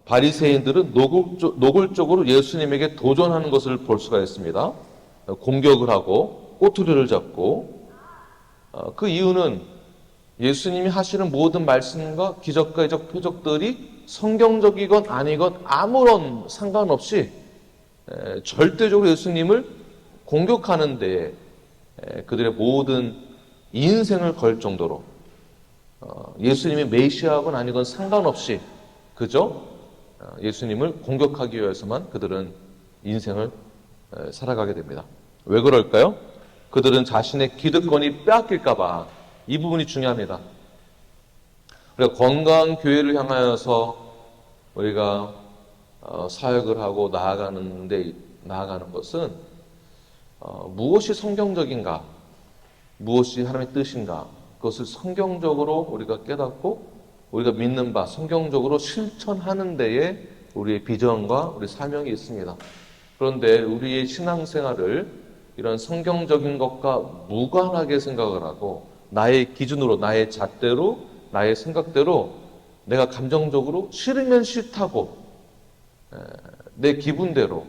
바리새인들은 노골적으로 예수님에게 도전하는 것을 볼 수가 있습니다. 공격을 하고 꼬투리를 잡고, 그 이유는 예수님이 하시는 모든 말씀과 기적과 이적 표적들이 성경적이건 아니건 아무런 상관없이 절대적으로 예수님을 공격하는 데에 그들의 모든 인생을 걸 정도로, 예수님이 메시아건 아니건 상관없이 그저 예수님을 공격하기 위해서만 그들은 인생을 살아가게 됩니다. 왜 그럴까요? 그들은 자신의 기득권이 빼앗길까봐. 이 부분이 중요합니다. 우리가 건강한 교회를 향하여서 우리가 사역을 하고 나아가는 것은 무엇이 성경적인가, 무엇이 하나님의 뜻인가, 그것을 성경적으로 우리가 깨닫고 우리가 믿는 바 성경적으로 실천하는 데에 우리의 비전과 우리 사명이 있습니다. 그런데 우리의 신앙생활을 이런 성경적인 것과 무관하게 생각을 하고 나의 기준으로, 나의 잣대로, 나의 생각대로 내가 감정적으로 싫으면 싫다고 내 기분대로,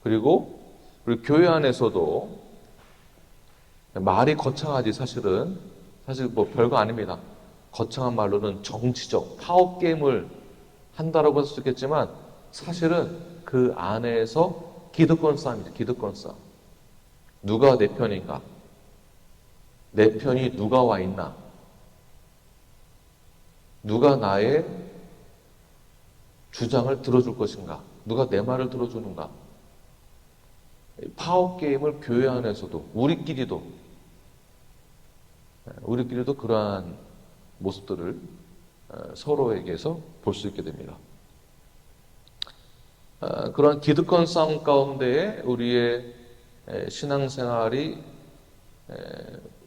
그리고 우리 교회 안에서도 말이 거창하지 사실 뭐 별거 아닙니다. 거창한 말로는 정치적 파워게임을 한다라고 할 수 있겠지만 사실은 그 안에서 기득권 싸움이죠. 기득권 싸움. 누가 내 편인가? 내 편이 누가 와 있나? 누가 나의 주장을 들어줄 것인가? 누가 내 말을 들어주는가? 파워게임을 교회 안에서도 우리끼리도 그러한 모습들을 서로에게서 볼 수 있게 됩니다. 그런 기득권 싸움 가운데에 우리의 신앙생활이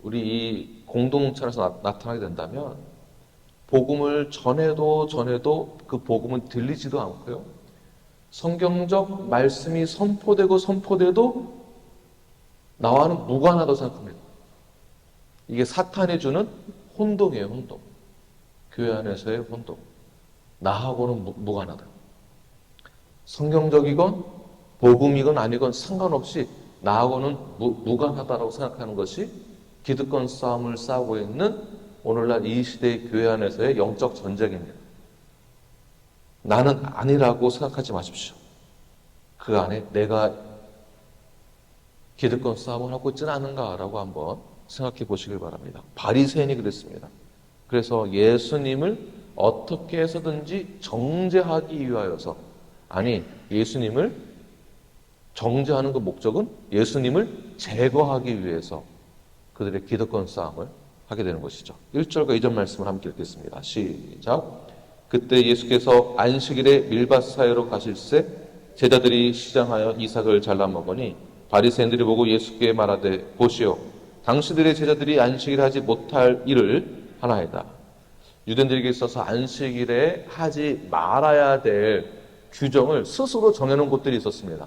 우리 이 공동체 안에서 나타나게 된다면 복음을 전해도 그 복음은 들리지도 않고요. 성경적 말씀이 선포돼도 나와는 무관하다고 생각합니다. 이게 사탄이 주는 혼동이에요, 혼동. 교회 안에서의 혼동. 나하고는 무관하다. 성경적이건 복음이건 아니건 상관없이 나하고는 무관하다라고 생각하는 것이 기득권 싸움을 싸우고 있는 오늘날 이 시대의 교회 안에서의 영적 전쟁입니다. 나는 아니라고 생각하지 마십시오. 그 안에 내가 기득권 싸움을 하고 있지는 않은가라고 한번 생각해 보시길 바랍니다. 바리새인이 그랬습니다. 그래서 예수님을 어떻게 해서든지 정죄하기 위하여서, 아니 예수님을 정죄하는 그 목적은 예수님을 제거하기 위해서 그들의 기득권 싸움을 하게 되는 것이죠. 1절과 2절 말씀을 함께 읽겠습니다. 시작. 그때 예수께서 안식일에 밀밭 사이로 가실새 제자들이 시장하여 이삭을 잘라 먹으니 바리새인들이 보고 예수께 말하되 보시오, 당신들의 제자들이 안식일에 하지 못할 일을 하나이다. 유대인들에게 있어서 안식일에 하지 말아야 될 규정을 스스로 정해놓은 곳들이 있었습니다.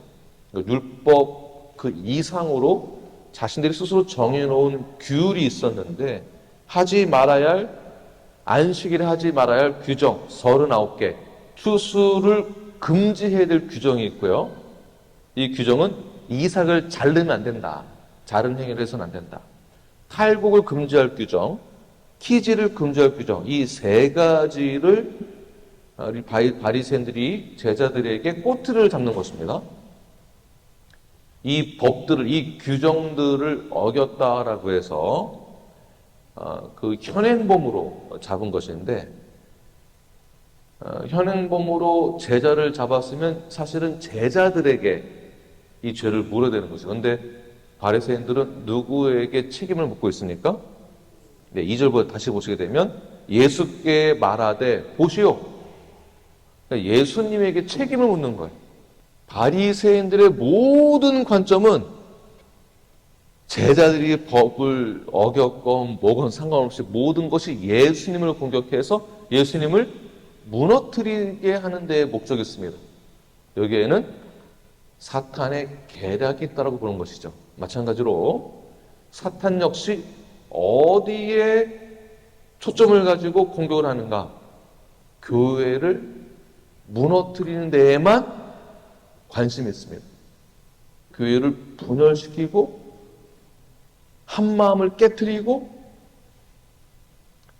율법 그 이상으로 자신들이 스스로 정해놓은 규율이 있었는데, 안식일에 하지 말아야 할 규정 39개, 추수를 금지해야 될 규정이 있고요. 이 규정은 이삭을 자르면 안 된다, 자른 행위를 해서는 안 된다, 탈곡을 금지할 규정, 키지를 금지할 규정, 이 세 가지를 바리새인들이 제자들에게 꼬투리를 잡는 것입니다. 이 법들을, 이 규정들을 어겼다라고 해서 그 현행범으로 잡은 것인데, 현행범으로 제자를 잡았으면 사실은 제자들에게 이 죄를 물어야 되는 것이죠. 그런데 바리새인들은 누구에게 책임을 묻고 있습니까? 네, 2절부터 다시 보시게 되면 예수께 말하되 보시오. 그러니까 예수님에게 책임을 묻는 거예요. 바리새인들의 모든 관점은 제자들이 법을 어겼건 뭐건 상관없이 모든 것이 예수님을 공격해서 예수님을 무너뜨리게 하는 데에 목적이 있습니다. 여기에는 사탄의 계략이 있다고 보는 것이죠. 마찬가지로 사탄 역시 어디에 초점을 가지고 공격을 하는가? 교회를 무너뜨리는 데에만 관심이 있습니다. 교회를 분열시키고 한 마음을 깨트리고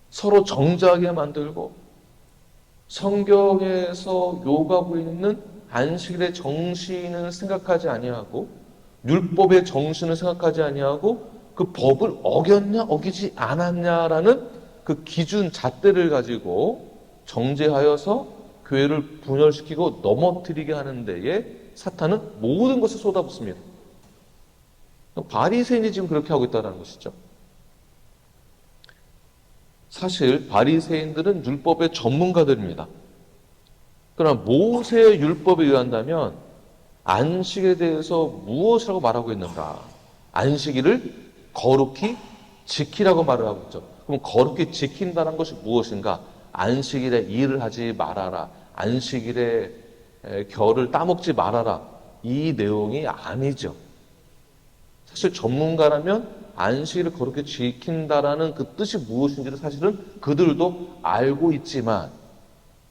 서로 정죄하게 만들고 성경에서 요구하고 있는 안식일의 정신을 생각하지 아니하고 율법의 정신을 생각하지 아니하고 그 법을 어겼냐 어기지 않았냐라는 그 기준 잣대를 가지고 정죄하여서 교회를 분열시키고 넘어뜨리게 하는 데에 사탄은 모든 것을 쏟아붓습니다. 바리새인이 지금 그렇게 하고 있다는 것이죠. 사실 바리새인들은 율법의 전문가들입니다. 그러나 모세의 율법에 의한다면 안식에 대해서 무엇이라고 말하고 있는가? 안식일을 거룩히 지키라고 말을 하고 있죠. 그럼 거룩히 지킨다는 것이 무엇인가? 안식일에 일을 하지 말아라. 안식일에 겨를 따먹지 말아라. 이 내용이 아니죠. 사실 전문가라면 안식일을 거룩히 지킨다라는 그 뜻이 무엇인지를 사실은 그들도 알고 있지만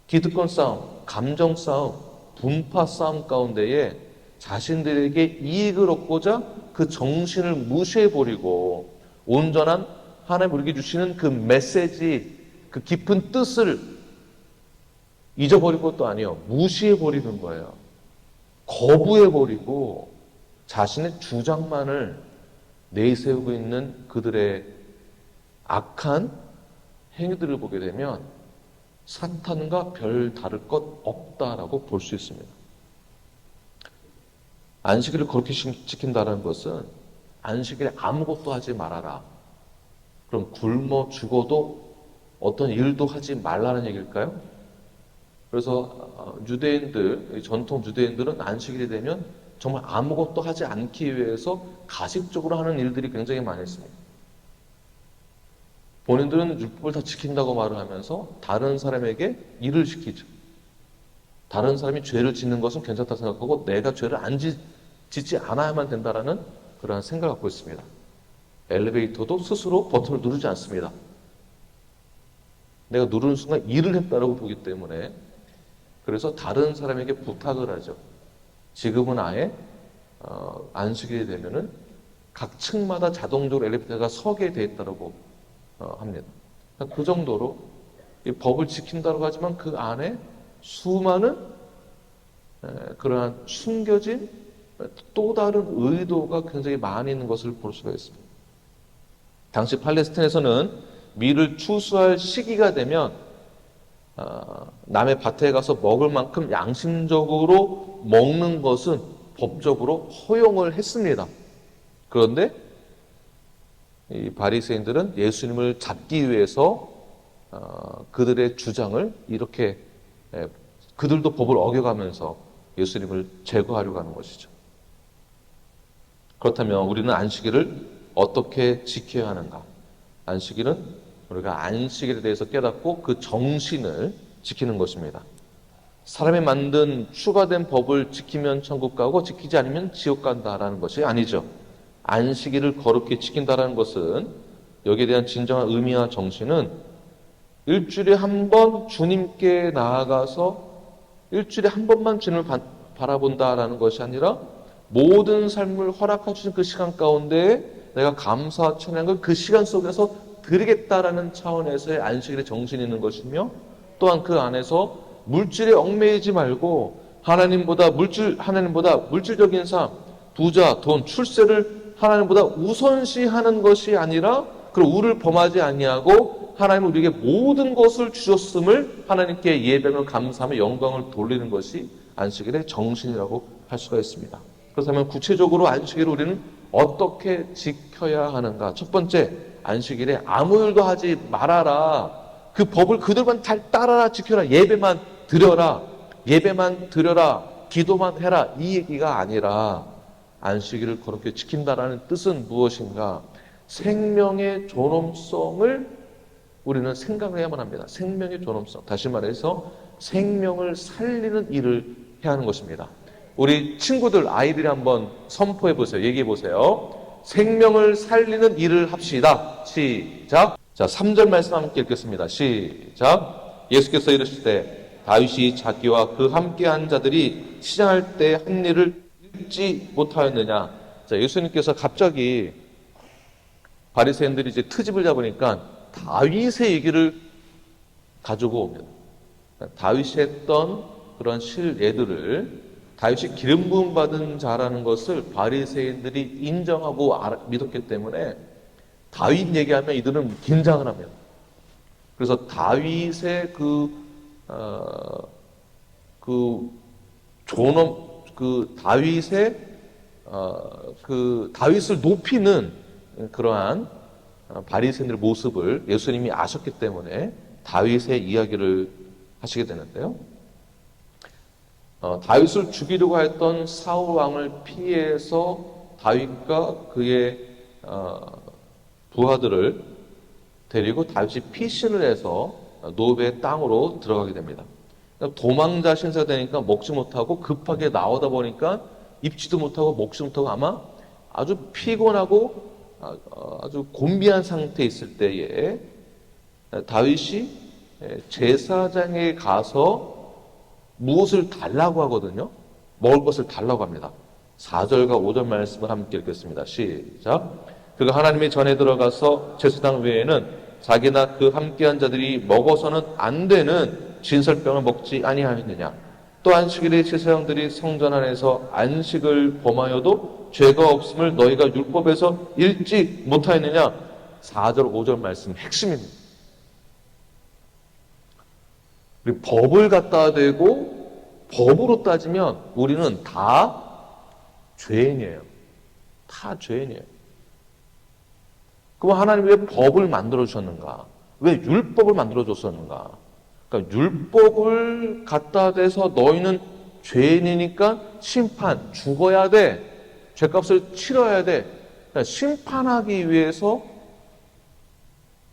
기득권 싸움, 감정 싸움, 분파 싸움 가운데에 자신들에게 이익을 얻고자 그 정신을 무시해버리고 온전한 하나님 우리에게 주시는 그 메시지, 그 깊은 뜻을 잊어버린 것도 아니에요. 무시해버리는 거예요. 거부해버리고 자신의 주장만을 내세우고 있는 그들의 악한 행위들을 보게 되면 사탄과 별 다를 것 없다라고 볼 수 있습니다. 안식일을 그렇게 지킨다는 것은 안식일에 아무것도 하지 말아라. 그럼 굶어 죽어도 어떤 일도 하지 말라는 얘기일까요? 그래서 유대인들, 전통 유대인들은 안식일이 되면 정말 아무것도 하지 않기 위해서 가식적으로 하는 일들이 굉장히 많이 있습니다. 본인들은 율법을 다 지킨다고 말을 하면서 다른 사람에게 일을 시키죠. 다른 사람이 죄를 짓는 것은 괜찮다 생각하고 내가 죄를 안 짓지 않아야만 된다라는 그러한 생각을 갖고 있습니다. 엘리베이터도 스스로 버튼을 누르지 않습니다. 내가 누르는 순간 일을 했다라고 보기 때문에 그래서 다른 사람에게 부탁을 하죠. 지금은 아예 안식일이 되면은 각 층마다 자동적으로 엘리베이터가 서게 돼 있다고 합니다. 그 정도로 이 법을 지킨다고 하지만 그 안에 수많은 그러한 숨겨진 또 다른 의도가 굉장히 많이 있는 것을 볼 수가 있습니다. 당시 팔레스타인에서는 밀을 추수할 시기가 되면 남의 밭에 가서 먹을 만큼 양심적으로 먹는 것은 법적으로 허용을 했습니다. 그런데 이 바리새인들은 예수님을 잡기 위해서 그들의 주장을 이렇게 그들도 법을 어겨가면서 예수님을 제거하려고 하는 것이죠. 그렇다면 우리는 안식일을 어떻게 지켜야 하는가? 안식일은 우리가 안식일에 대해서 깨닫고 그 정신을 지키는 것입니다. 사람이 만든 추가된 법을 지키면 천국 가고 지키지 않으면 지옥 간다라는 것이 아니죠. 안식일을 거룩히 지킨다라는 것은 여기에 대한 진정한 의미와 정신은 일주일에 한 번 주님께 나아가서 일주일에 한 번만 주님을 바라본다라는 것이 아니라 모든 삶을 허락해 주신 그 시간 가운데 내가 감사 찬양을 그 시간 속에서 드리겠다라는 차원에서의 안식일의 정신이 있는 것이며 또한 그 안에서 물질에 얽매이지 말고 하나님보다 물질적인 삶, 부자, 돈, 출세를 하나님보다 우선시하는 것이 아니라 그리고 우를 범하지 아니하고 하나님은 우리에게 모든 것을 주셨음을 하나님께 예배하며 감사하며 영광을 돌리는 것이 안식일의 정신이라고 할 수가 있습니다. 그렇다면 구체적으로 안식일을 우리는 어떻게 지켜야 하는가? 첫 번째, 안식일에 아무 일도 하지 말아라. 그 법을 그들만 잘 따라라, 지켜라. 예배만 드려라. 기도만 해라. 이 얘기가 아니라 안식일을 그렇게 지킨다라는 뜻은 무엇인가? 생명의 존엄성을 우리는 생각을 해야만 합니다. 생명의 존엄성. 다시 말해서 생명을 살리는 일을 해야 하는 것입니다. 우리 친구들, 아이들이 한번 선포해 보세요. 얘기해 보세요. 생명을 살리는 일을 합시다. 시작. 자, 3절 말씀 함께 읽겠습니다. 시작. 예수께서 이르시되 다윗이 자기와 그 함께한 자들이 시장할 때 한 일을 읽지 못하였느냐. 자, 예수님께서 갑자기 바리새인들이 이제 트집을 잡으니까 다윗의 얘기를 가지고 옵니다. 다윗이 했던 그런 실례들을, 다윗이 기름 부음 받은 자라는 것을 바리새인들이 인정하고 믿었기 때문에 다윗 얘기하면 이들은 긴장을 합니다. 그래서 다윗의 다윗을 높이는 그러한 바리새인들의 모습을 예수님이 아셨기 때문에 다윗의 이야기를 하시게 되는데요. 다윗을 죽이려고 했던 사울 왕을 피해서 다윗과 그의 부하들을 데리고 다윗이 피신을 해서 노베의 땅으로 들어가게 됩니다. 도망자 신세되니까 먹지 못하고 급하게 나오다 보니까 입지도 못하고 먹지 못하고 아마 아주 피곤하고 아주 곤비한 상태에 있을 때에 다윗이 제사장에 가서 무엇을 달라고 하거든요. 먹을 것을 달라고 합니다. 4절과 5절 말씀을 함께 읽겠습니다. 시작. 그가 하나님의 전에 들어가서 제사장 외에는 자기나 그 함께한 자들이 먹어서는 안 되는 진설병을 먹지 아니하였느냐. 또 안식일에 제사장들이 성전 안에서 안식을 범하여도 죄가 없음을 너희가 율법에서 읽지 못하였느냐. 4절 5절 말씀 핵심입니다. 우리 법을 갖다 대고 법으로 따지면 우리는 다 죄인이에요. 다 죄인이에요. 그럼 하나님 왜 법을 만들어 주셨는가? 왜 율법을 만들어 줬었는가? 그러니까 율법을 갖다 대서 너희는 죄인이니까 심판, 죽어야 돼. 죄값을 치러야 돼. 그러니까 심판하기 위해서,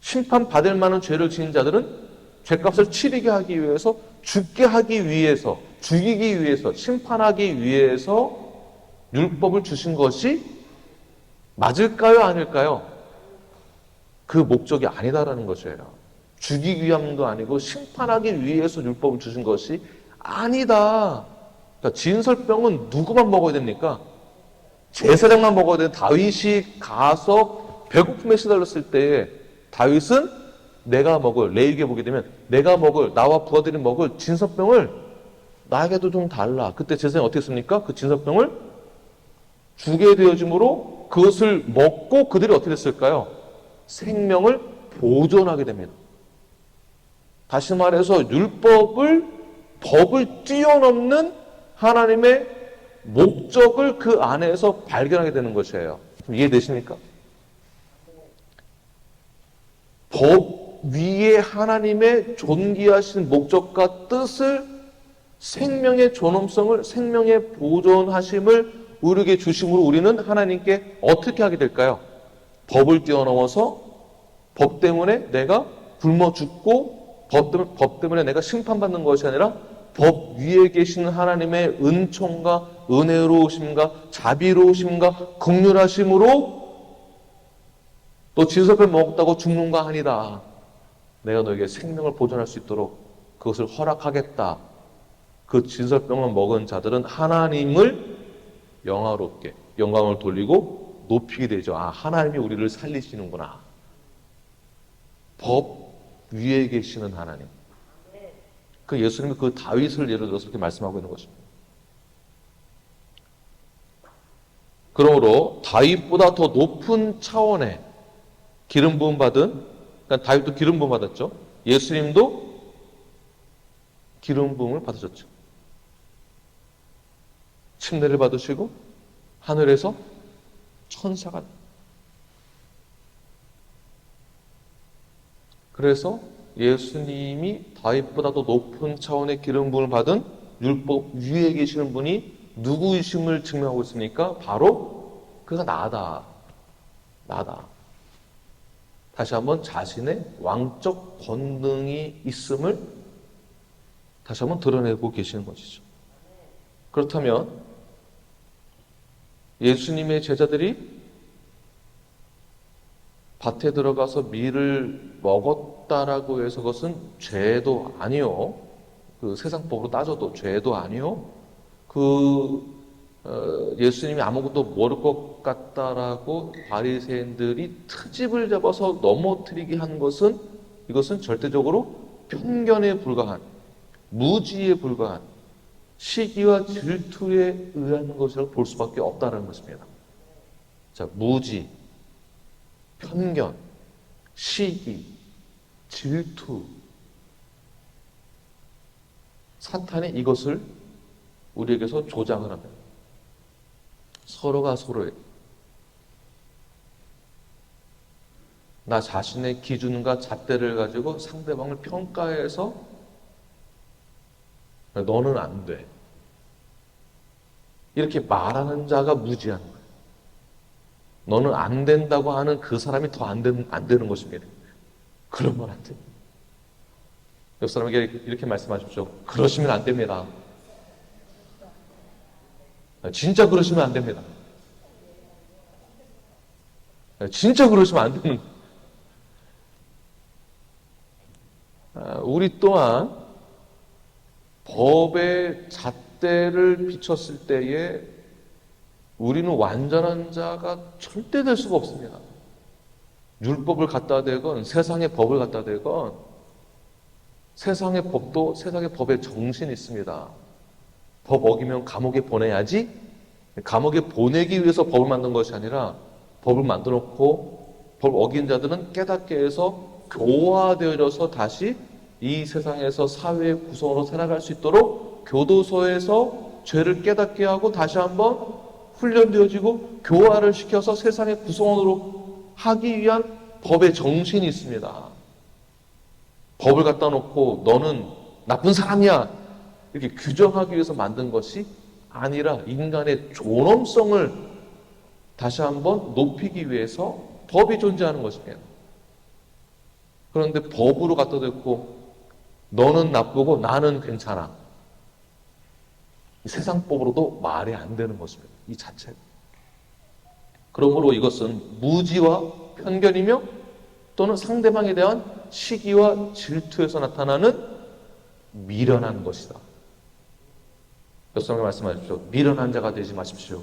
심판받을 만한 죄를 지은 자들은 죄값을 치르게 하기 위해서, 죽게 하기 위해서, 죽이기 위해서, 심판하기 위해서 율법을 주신 것이 맞을까요? 아닐까요? 그 목적이 아니다라는 것이에요. 죽이기 위함도 아니고 심판하기 위해서 율법을 주신 것이 아니다. 그러니까 진설병은 누구만 먹어야 됩니까? 제사장만 먹어야 되는. 다윗이 가서 배고픔에 시달렸을 때에 다윗은 내가 먹을, 레위기에 보게 되면 내가 먹을, 나와 부하들이 먹을 진설병을 나에게도 좀 달라. 그때 제사장이 어떻게 했습니까? 그 진설병을 주게 되어짐으로 그것을 먹고 그들이 어떻게 됐을까요? 생명을 보존하게 됩니다. 다시 말해서 법을 뛰어넘는 하나님의 목적을 그 안에서 발견하게 되는 것이에요. 이해되십니까? 법 위에 하나님의 존귀하신 목적과 뜻을, 생명의 존엄성을, 생명의 보존하심을 우리에게 주심으로 우리는 하나님께 어떻게 하게 될까요? 법을 뛰어넘어서 법 때문에 내가 굶어 죽고 법 때문에 내가 심판받는 것이 아니라 법 위에 계시는 하나님의 은총과 은혜로우심과 자비로우심과 긍휼하심으로 또 진설병을 먹었다고 죽는 거 아니다. 내가 너에게 생명을 보존할 수 있도록 그것을 허락하겠다. 그 진설병을 먹은 자들은 하나님을 영화롭게 영광을 돌리고 높이게 되죠. 아, 하나님이 우리를 살리시는구나. 법 위에 계시는 하나님. 그 예수님이 그 다윗을 예를 들어서 이렇게 말씀하고 있는 것입니다. 그러므로 다윗보다 더 높은 차원의 기름 부음 받은, 그러니까 다윗도 기름 부음 받았죠. 예수님도 기름 부음을 받으셨죠. 침례를 받으시고 하늘에서 천사가. 그래서 예수님이 다윗보다도 높은 차원의 기름 부음을 받은 율법 위에 계시는 분이 누구이심을 증명하고 있습니까? 바로 그가 나다. 나다. 다시 한번 자신의 왕적 권능이 있음을 다시 한번 드러내고 계시는 것이죠. 그렇다면 예수님의 제자들이 밭에 들어가서 밀을 먹었다라고 해서 그것은 죄도 아니요. 그 세상법으로 따져도 죄도 아니요. 예수님이 아무것도 모를 것 같다라고 바리새인들이 트집을 잡아서 넘어뜨리게 한 것은 이것은 절대적으로 편견에 불과한, 무지에 불과한, 시기와 질투에 의한 것이라고 볼 수밖에 없다는 것입니다. 자, 무지, 편견, 시기, 질투. 사탄이 이것을 우리에게서 조장을 합니다. 서로가 서로에게 나 자신의 기준과 잣대를 가지고 상대방을 평가해서 너는 안 돼. 이렇게 말하는 자가 무지한 거예요. 너는 안 된다고 하는 그 사람이 더 안 되는 것입니다. 그러면 안 돼. 옆 사람에게 이렇게 말씀하십시오. 그러시면 안 됩니다. 진짜 그러시면 안 됩니다. 진짜 그러시면 안 되는. 우리 또한 법의 잣대를 비췄을 때에 우리는 완전한 자가 절대 될 수가 없습니다. 율법을 갖다 대건 세상의 법을 갖다 대건 세상의 법도 세상의 법의 정신이 있습니다. 법 어기면 감옥에 보내야지. 감옥에 보내기 위해서 법을 만든 것이 아니라 법을 만들어 놓고 법 어긴 자들은 깨닫게 해서 교화되어져서 다시 이 세상에서 사회의 구성으로 살아갈 수 있도록 교도소에서 죄를 깨닫게 하고 다시 한번 훈련되어지고 교화를 시켜서 세상의 구성원으로 하기 위한 법의 정신이 있습니다. 법을 갖다 놓고 너는 나쁜 사람이야 이렇게 규정하기 위해서 만든 것이 아니라 인간의 존엄성을 다시 한번 높이기 위해서 법이 존재하는 것입니다. 그런데 법으로 갖다 대고 너는 나쁘고 나는 괜찮아. 세상법으로도 말이 안 되는 것입니다. 이 자체가. 그러므로 이것은 무지와 편견이며 또는 상대방에 대한 시기와 질투에서 나타나는 미련한 것이다. 여러분 말씀하십시오. 미련한 자가 되지 마십시오.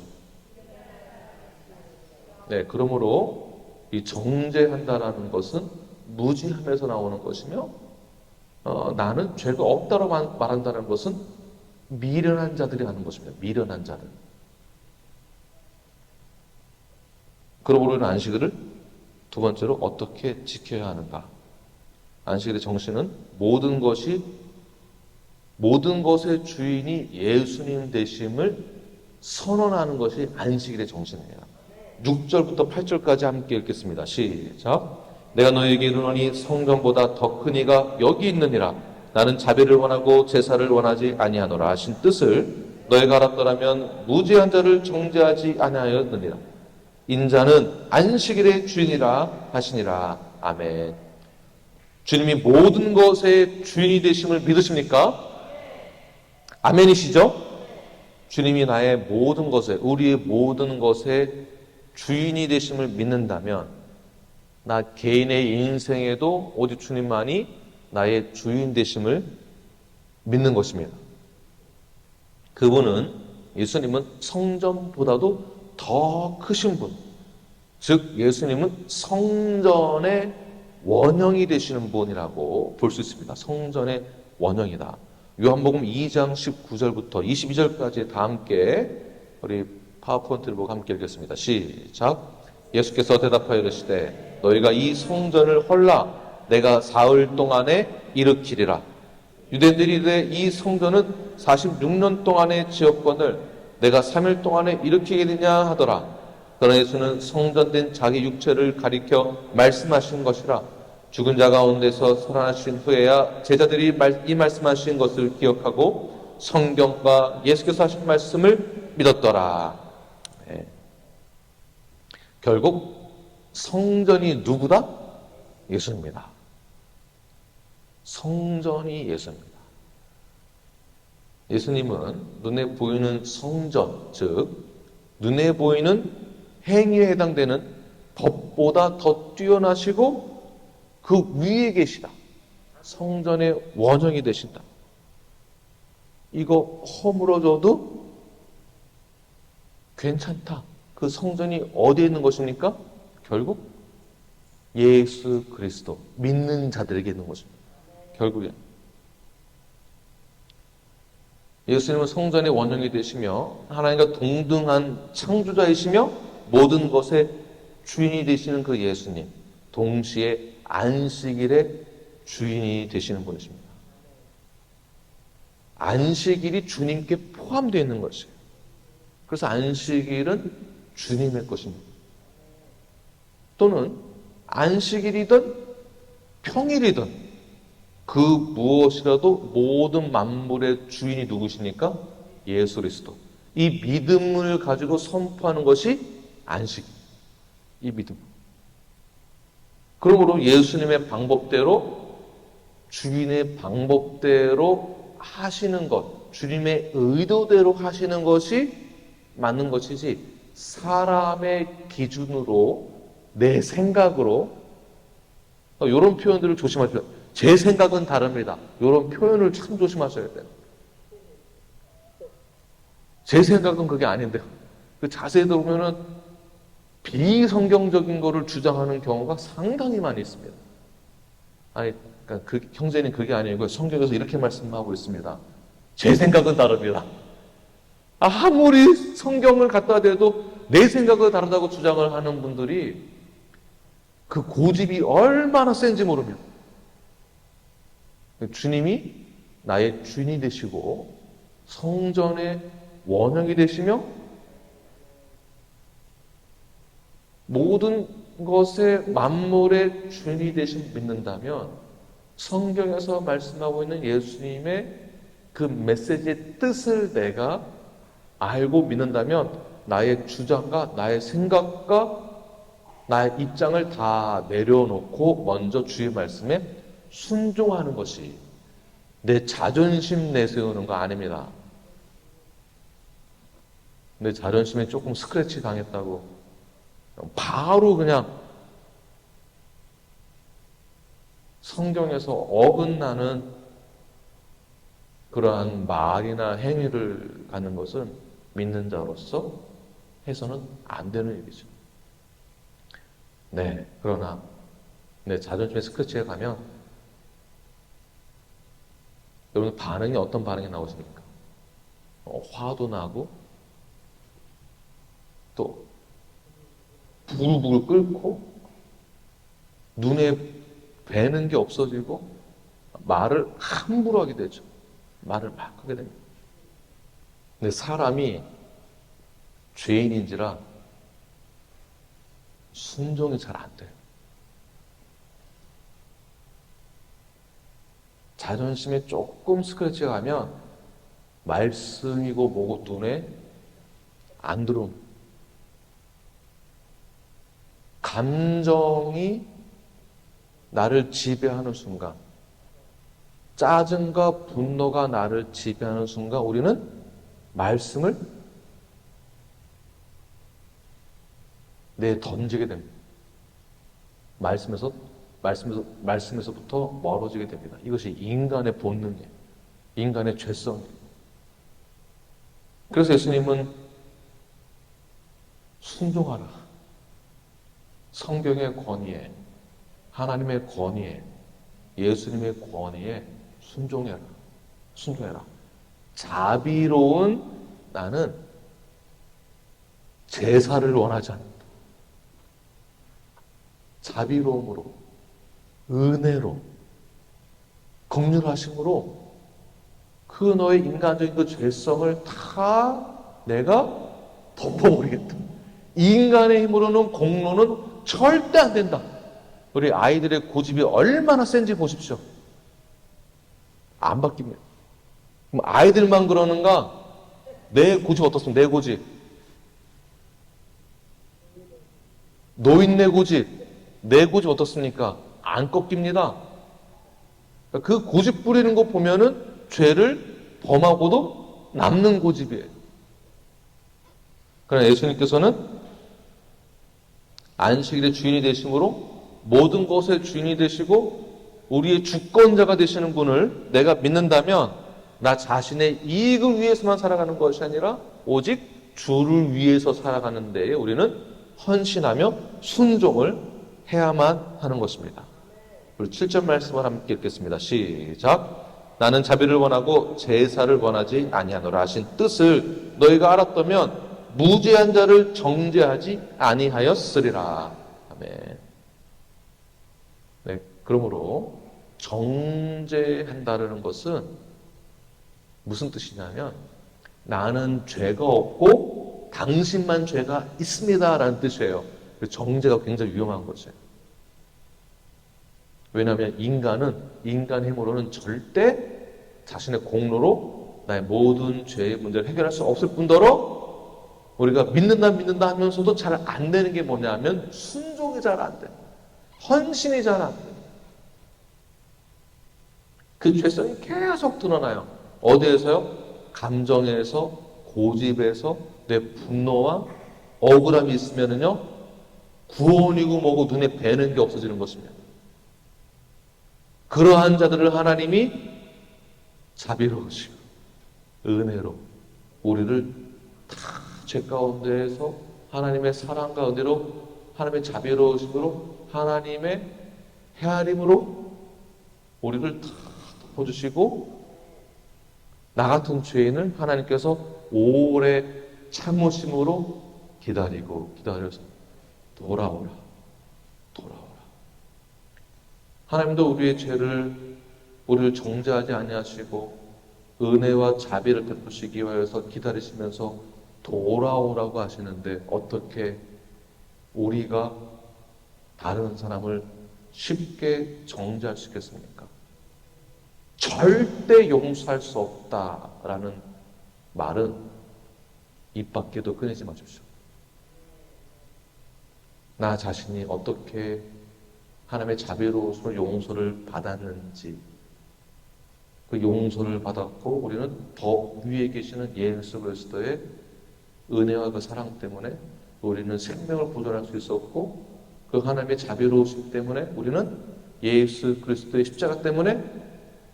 네, 그러므로 이 정죄한다라는 것은 무지함에서 나오는 것이며 나는 죄가 없다고 말한다는 것은 미련한 자들이 하는 것입니다. 미련한 자들. 그러므로 우리는 안식일을 두 번째로 어떻게 지켜야 하는가? 안식일의 정신은 모든 것의 주인이 예수님 되심을 선언하는 것이 안식일의 정신입니다. 6절부터 8절까지 함께 읽겠습니다. 시작. 내가 너에게 이르노니 성전보다 더 큰 이가 여기 있느니라. 나는 자비를 원하고 제사를 원하지 아니하노라 하신 뜻을 너희가 알았더라면 무죄한 자를 정죄하지 아니하였느니라. 인자는 안식일의 주인이라 하시니라. 아멘. 주님이 모든 것의 주인이 되심을 믿으십니까? 아멘이시죠? 주님이 나의 모든 것에, 우리의 모든 것의 주인이 되심을 믿는다면 나 개인의 인생에도 오직 주님만이 나의 주인 되심을 믿는 것입니다. 그분은, 예수님은 성전보다도 더 크신 분, 즉 예수님은 성전의 원형이 되시는 분이라고 볼 수 있습니다. 성전의 원형이다. 요한복음 2장 19절부터 22절까지 다 함께 우리 파워포인트를 보고 함께 읽겠습니다. 시작. 예수께서 대답하여 이르시되 너희가 이 성전을 헐라 내가 사흘 동안에 일으키리라. 유대인들이 이르되 이 성전은 46년 동안의 지었건을 내가 3일 동안에 일으키겠느냐 하더라. 그러나 예수는 성전된 자기 육체를 가리켜 말씀하신 것이라. 죽은 자 가운데서 살아나신 후에야 제자들이 이 말씀하신 것을 기억하고 성경과 예수께서 하신 말씀을 믿었더라. 네. 결국 성전이 누구다? 예수입니다. 성전이 예수입니다. 예수님은 눈에 보이는 성전, 즉 눈에 보이는 행위에 해당되는 법보다 더 뛰어나시고 그 위에 계시다. 성전의 원형이 되신다. 이거 허물어져도 괜찮다. 그 성전이 어디에 있는 것입니까? 결국 예수 그리스도 믿는 자들에게 있는 것입니다. 결국엔 예수님은 성전의 원형이 되시며 하나님과 동등한 창조자이시며 모든 것의 주인이 되시는 그 예수님, 동시에 안식일의 주인이 되시는 분이십니다. 안식일이 주님께 포함되어 있는 것이에요. 그래서 안식일은 주님의 것입니다. 또는 안식일이든 평일이든 그 무엇이라도 모든 만물의 주인이 누구십니까? 예수 그리스도. 이 믿음을 가지고 선포하는 것이 안식. 이 믿음. 그러므로 예수님의 방법대로 주인의 방법대로 하시는 것, 주님의 의도대로 하시는 것이 맞는 것이지 사람의 기준으로 내 생각으로 이런 표현들을 조심하셔야 돼요. 제 생각은 다릅니다. 이런 표현을 참 조심하셔야 돼요. 제 생각은 그게 아닌데요. 그 자세히 들어보면은 비성경적인 거를 주장하는 경우가 상당히 많이 있습니다. 아니, 그러니까 그 형제는 그게 아니고 성경에서 이렇게 말씀하고 있습니다. 제 생각은 다릅니다. 아무리 성경을 갖다 대도 내 생각은 다르다고 주장을 하는 분들이 그 고집이 얼마나 센지 모릅니다. 주님이 나의 주인이 되시고 성전의 원형이 되시며 모든 것의 만물의 주인이 되신 믿는다면 성경에서 말씀하고 있는 예수님의 그 메시지의 뜻을 내가 알고 믿는다면 나의 주장과 나의 생각과 나의 입장을 다 내려놓고 먼저 주의 말씀에 순종하는 것이 내 자존심 내세우는 거 아닙니다. 내 자존심에 조금 스크래치 당했다고 바로 그냥 성경에서 어긋나는 그러한 말이나 행위를 갖는 것은 믿는 자로서 해서는 안 되는 일이죠. 네, 그러나 내 자존심에 스크래치가 가면 여러분 반응이 어떤 반응이 나오십니까? 화도 나고 또 부글부글 끓고 눈에 뵈는 게 없어지고 말을 함부로 하게 되죠. 말을 막 하게 됩니다. 근데 사람이 죄인인지라 순종이 잘 안 돼요. 자존심에 조금 스크래치가 가면 말씀이고 뭐고 눈에 안 들어옵니다. 감정이 나를 지배하는 순간, 짜증과 분노가 나를 지배하는 순간 우리는 말씀을 던지게 됩니다. 말씀에서부터 멀어지게 됩니다. 이것이 인간의 본능이에요. 인간의 죄성이에요. 그래서 예수님은 순종하라. 성경의 권위에, 하나님의 권위에, 예수님의 권위에 순종해라. 순종해라. 자비로운 나는 제사를 원하지 않는다. 자비로움으로, 은혜로, 긍휼하심으로 그 너의 인간적인 그 죄성을 다 내가 덮어버리겠다. 인간의 힘으로는 공로는 절대 안 된다. 우리 아이들의 고집이 얼마나 센지 보십시오. 안 바뀝니다. 그럼 아이들만 그러는가? 내 고집 어떻습니까? 내 고집. 노인네 고집. 내 고집 어떻습니까? 안 꺾입니다. 그 고집 부리는 거 보면은 죄를 범하고도 남는 고집이에요. 그러나 예수님께서는 안식일의 주인이 되심으로 모든 것의 주인이 되시고 우리의 주권자가 되시는 분을 내가 믿는다면 나 자신의 이익을 위해서만 살아가는 것이 아니라 오직 주를 위해서 살아가는 데에 우리는 헌신하며 순종을 해야만 하는 것입니다. 우리 7절 말씀을 함께 읽겠습니다. 시작. 나는 자비를 원하고 제사를 원하지 아니하노라 하신 뜻을 너희가 알았다면 무죄한 자를 정죄하지 아니하였으리라. 아멘. 네, 그러므로 정죄한다는 것은 무슨 뜻이냐면 나는 죄가 없고 당신만 죄가 있습니다 라는 뜻이에요. 정죄가 굉장히 위험한 거죠. 왜냐하면 인간은 인간 힘으로는 절대 자신의 공로로 나의 모든 죄의 문제를 해결할 수 없을 뿐더러 우리가 믿는다 하면서도 잘 안 되는 게 뭐냐 하면 순종이 잘 안 돼. 헌신이 잘 안 돼. 그 죄성이 계속 드러나요. 어디에서요? 감정에서, 고집에서, 내 분노와 억울함이 있으면은요, 구원이고 뭐고 눈에 뵈는 게 없어지는 것입니다. 그러한 자들을 하나님이 자비로우시고 은혜로 우리를 다 죄 가운데에서 하나님의 사랑과 은혜로 하나님의 자비로우심으로 하나님의 헤아림으로 우리를 다 덮어주시고 나 같은 죄인을 하나님께서 오래 참으심으로 기다려서 돌아오라. 하나님도 우리의 죄를 우리를 정죄하지 아니하시고 은혜와 자비를 베푸시기 위하여서 기다리시면서 돌아오라고 하시는데 어떻게 우리가 다른 사람을 쉽게 정죄할 수 있겠습니까? 절대 용서할 수 없다라는 말은 입 밖에도 꺼내지 마십시오. 나 자신이 어떻게 하나님의 자비로우심으로 용서를 받았는지 그 용서를 받았고 우리는 더 위에 계시는 예수 그리스도의 은혜와 그 사랑 때문에 우리는 생명을 보존할 수 있었고 그 하나님의 자비로우심 때문에 우리는 예수 그리스도의 십자가 때문에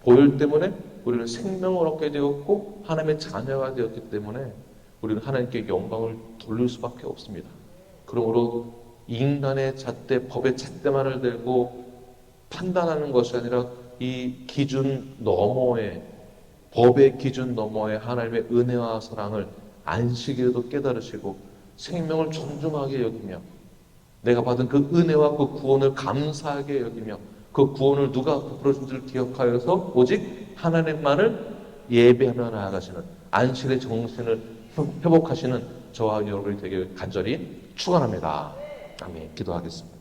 보혈 때문에 우리는 생명을 얻게 되었고 하나님의 자녀가 되었기 때문에 우리는 하나님께 영광을 돌릴 수밖에 없습니다. 그러므로 인간의 잣대, 법의 잣대만을 들고 판단하는 것이 아니라 이 기준 너머에 법의 기준 너머에 하나님의 은혜와 사랑을 안식일에도 깨달으시고 생명을 존중하게 여기며 내가 받은 그 은혜와 그 구원을 감사하게 여기며 그 구원을 누가 베풀어준지를 기억하여서 오직 하나님만을 예배하며 나아가시는 안식의 정신을 회복하시는 저와 여러분이 되길 간절히 축원합니다. 아멘. 기도하겠습니다.